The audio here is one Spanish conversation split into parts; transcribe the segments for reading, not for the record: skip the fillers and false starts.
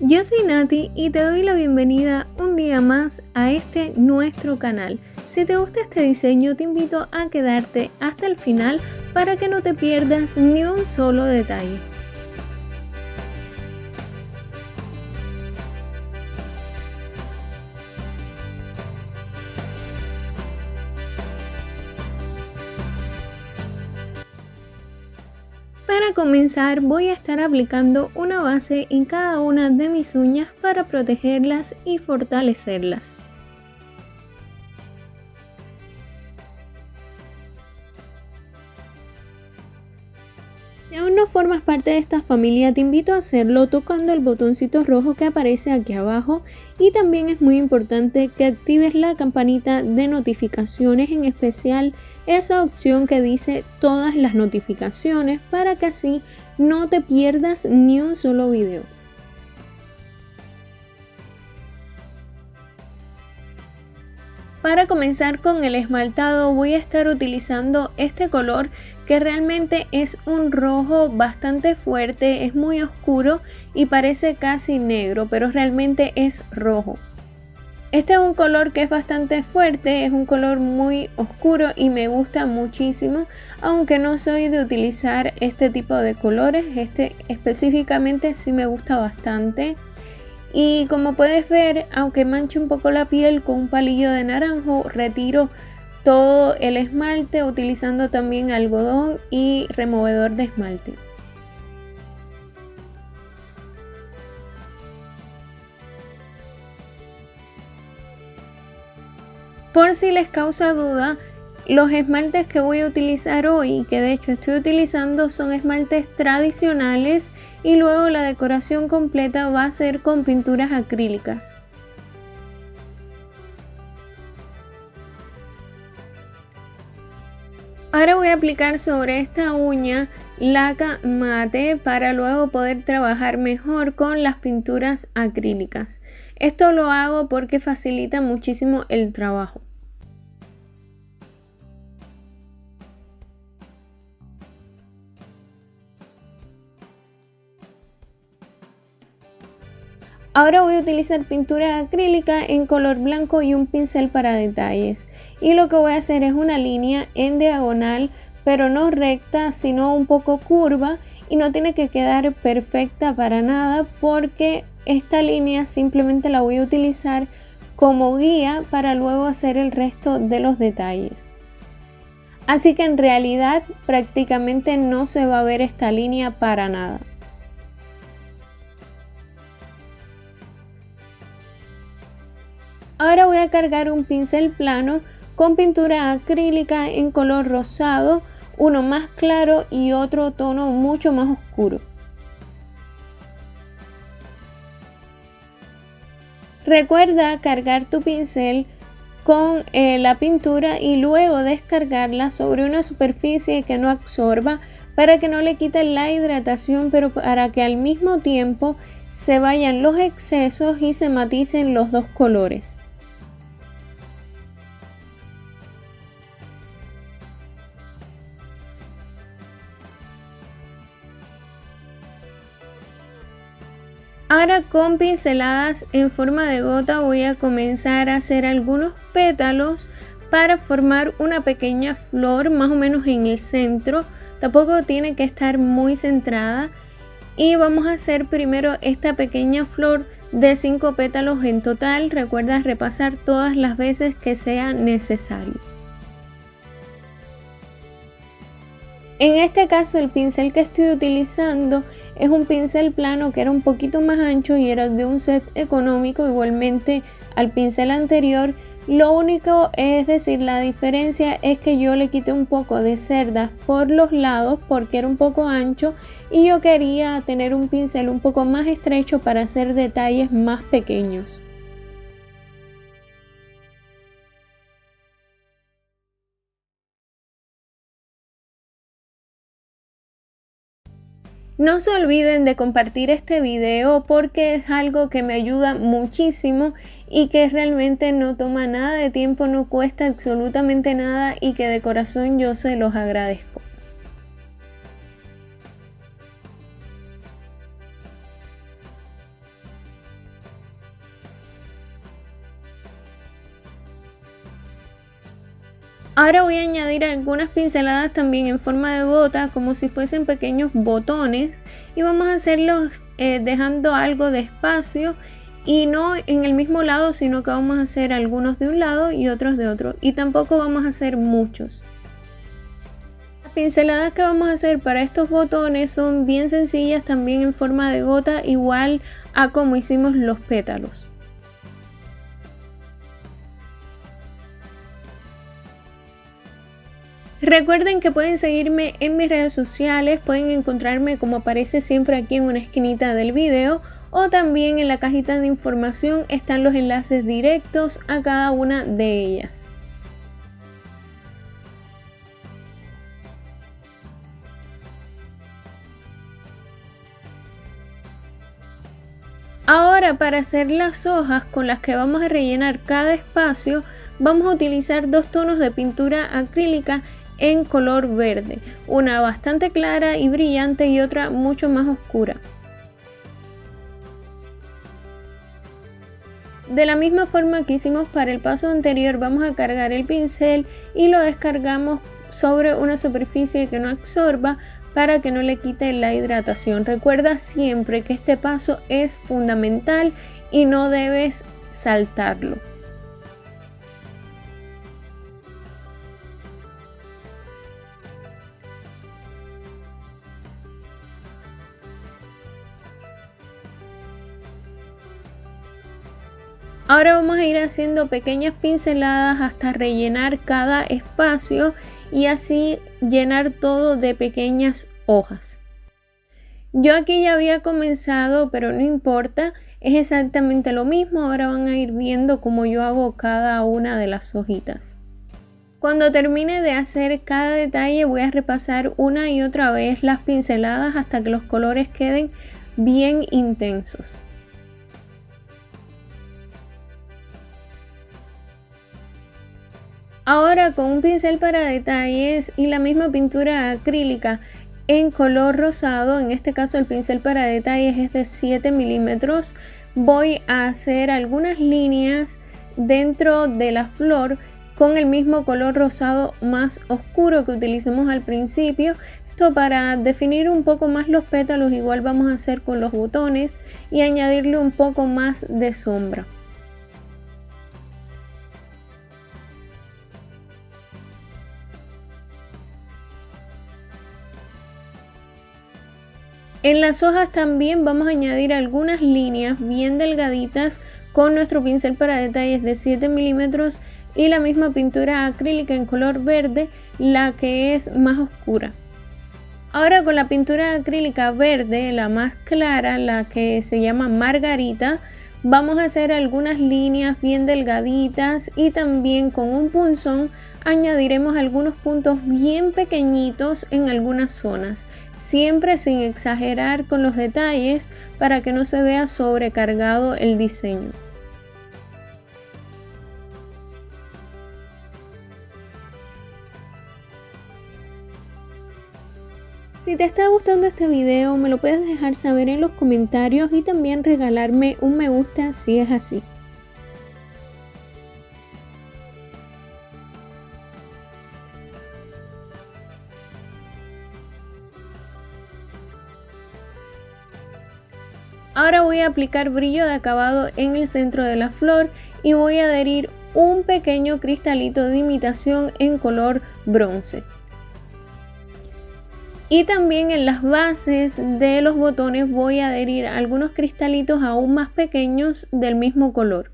Yo soy Nati y te doy la bienvenida un día más a este nuestro canal. Si te gusta este diseño, te invito a quedarte hasta el final para que no te pierdas ni un solo detalle. Para comenzar, voy a estar aplicando una base en cada una de mis uñas para protegerlas y fortalecerlas. Si aún no formas parte de esta familia, te invito a hacerlo tocando el botoncito rojo que aparece aquí abajo, y también es muy importante que actives la campanita de notificaciones, en especial esa opción que dice todas las notificaciones, para que así no te pierdas ni un solo video. Para comenzar con el esmaltado voy a estar utilizando este color que realmente es un rojo bastante fuerte, es muy oscuro y parece casi negro, pero realmente es rojo. Este es un color que es bastante fuerte, es un color muy oscuro y me gusta muchísimo, aunque no soy de utilizar este tipo de colores. Este específicamente sí me gusta bastante. Y como puedes ver, aunque manche un poco la piel, con un palillo de naranjo retiro todo el esmalte utilizando también algodón y removedor de esmalte. Por si les causa duda, los esmaltes que voy a utilizar hoy, que de hecho estoy utilizando, son esmaltes tradicionales, y luego la decoración completa va a ser con pinturas acrílicas. Ahora voy a aplicar sobre esta uña laca mate para luego poder trabajar mejor con las pinturas acrílicas. Esto lo hago porque facilita muchísimo el trabajo. Ahora voy a utilizar pintura acrílica en color blanco y un pincel para detalles. Y lo que voy a hacer es una línea en diagonal, pero no recta, sino un poco curva, y no tiene que quedar perfecta para nada, porque esta línea simplemente la voy a utilizar como guía para luego hacer el resto de los detalles. Así que en realidad prácticamente no se va a ver esta línea para nada. Ahora voy a cargar un pincel plano con pintura acrílica en color rosado, uno más claro y otro tono mucho más oscuro. Recuerda cargar tu pincel con la pintura y luego descargarla sobre una superficie que no absorba, para que no le quite la hidratación, pero para que al mismo tiempo se vayan los excesos y se maticen los dos colores. Ahora con pinceladas en forma de gota voy a comenzar a hacer algunos pétalos para formar una pequeña flor más o menos en el centro. Tampoco tiene que estar muy centrada, y vamos a hacer primero esta pequeña flor de 5 pétalos en total. Recuerda repasar todas las veces que sea necesario. En este caso el pincel que estoy utilizando es un pincel plano que era un poquito más ancho y era de un set económico, igualmente al pincel anterior. Lo único, es decir, la diferencia es que yo le quité un poco de cerdas por los lados porque era un poco ancho y yo quería tener un pincel un poco más estrecho para hacer detalles más pequeños. No se olviden de compartir este video porque es algo que me ayuda muchísimo y que realmente no toma nada de tiempo, no cuesta absolutamente nada, y que de corazón yo se los agradezco. Ahora voy a añadir algunas pinceladas también en forma de gota, como si fuesen pequeños botones, y vamos a hacerlos dejando algo de espacio y no en el mismo lado, sino que vamos a hacer algunos de un lado y otros de otro, y tampoco vamos a hacer muchos. Las pinceladas que vamos a hacer para estos botones son bien sencillas, también en forma de gota, igual a como hicimos los pétalos. Recuerden que pueden seguirme en mis redes sociales, pueden encontrarme como aparece siempre aquí en una esquinita del video, o también en la cajita de información están los enlaces directos a cada una de ellas. Ahora, para hacer las hojas con las que vamos a rellenar cada espacio, vamos a utilizar dos tonos de pintura acrílica en color verde, una bastante clara y brillante y otra mucho más oscura. De la misma forma que hicimos para el paso anterior, vamos a cargar el pincel y lo descargamos sobre una superficie que no absorba para que no le quite la hidratación. Recuerda siempre que este paso es fundamental y no debes saltarlo. Ahora vamos a ir haciendo pequeñas pinceladas hasta rellenar cada espacio y así llenar todo de pequeñas hojas. Yo aquí ya había comenzado, pero no importa, es exactamente lo mismo. Ahora van a ir viendo cómo yo hago cada una de las hojitas. Cuando termine de hacer cada detalle voy a repasar una y otra vez las pinceladas hasta que los colores queden bien intensos. Ahora con un pincel para detalles y la misma pintura acrílica en color rosado, en este caso el pincel para detalles es de 7 milímetros, voy a hacer algunas líneas dentro de la flor con el mismo color rosado más oscuro que utilicemos al principio. Esto para definir un poco más los pétalos, igual vamos a hacer con los botones y añadirle un poco más de sombra. En las hojas también vamos a añadir algunas líneas bien delgaditas con nuestro pincel para detalles de 7 milímetros y la misma pintura acrílica en color verde, la que es más oscura. Ahora con la pintura acrílica verde, la más clara, la que se llama Margarita, vamos a hacer algunas líneas bien delgaditas y también con un punzón añadiremos algunos puntos bien pequeñitos en algunas zonas, siempre sin exagerar con los detalles para que no se vea sobrecargado el diseño. Si te está gustando este video, me lo puedes dejar saber en los comentarios y también regalarme un me gusta si es así. Ahora voy a aplicar brillo de acabado en el centro de la flor y voy a adherir un pequeño cristalito de imitación en color bronce. Y también en las bases de los botones voy a adherir algunos cristalitos aún más pequeños del mismo color.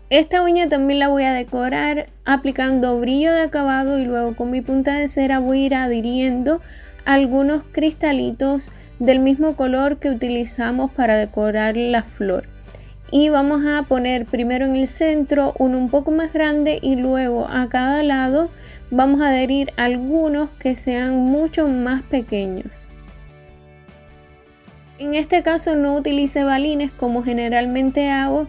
Esta uña también la voy a decorar aplicando brillo de acabado y luego con mi punta de cera voy a ir adhiriendo algunos cristalitos del mismo color que utilizamos para decorar la flor. Y vamos a poner primero en el centro uno un poco más grande y luego a cada lado vamos a adherir algunos que sean mucho más pequeños. En este caso no utilicé balines como generalmente hago,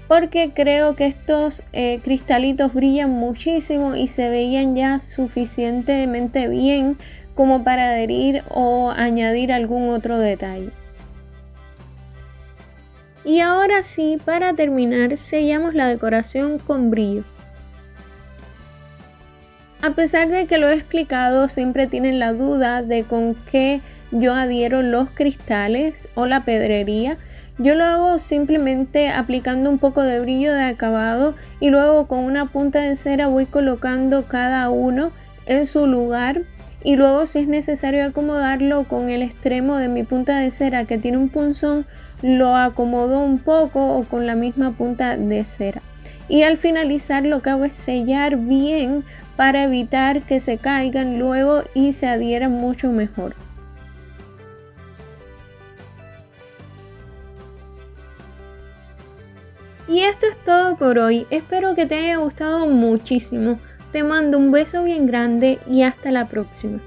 porque creo que estos cristalitos brillan muchísimo y se veían ya suficientemente bien como para adherir o añadir algún otro detalle. Y ahora sí, para terminar, sellamos la decoración con brillo. A pesar de que lo he explicado, siempre tienen la duda de con qué yo adhiero los cristales o la pedrería. Yo lo hago simplemente aplicando un poco de brillo de acabado y luego con una punta de cera voy colocando cada uno en su lugar, y luego si es necesario acomodarlo con el extremo de mi punta de cera que tiene un punzón, lo acomodo un poco o con la misma punta de cera. Y al finalizar lo que hago es sellar bien para evitar que se caigan luego y se adhieran mucho mejor. Y esto es todo por hoy, espero que te haya gustado muchísimo. Te mando un beso bien grande y hasta la próxima.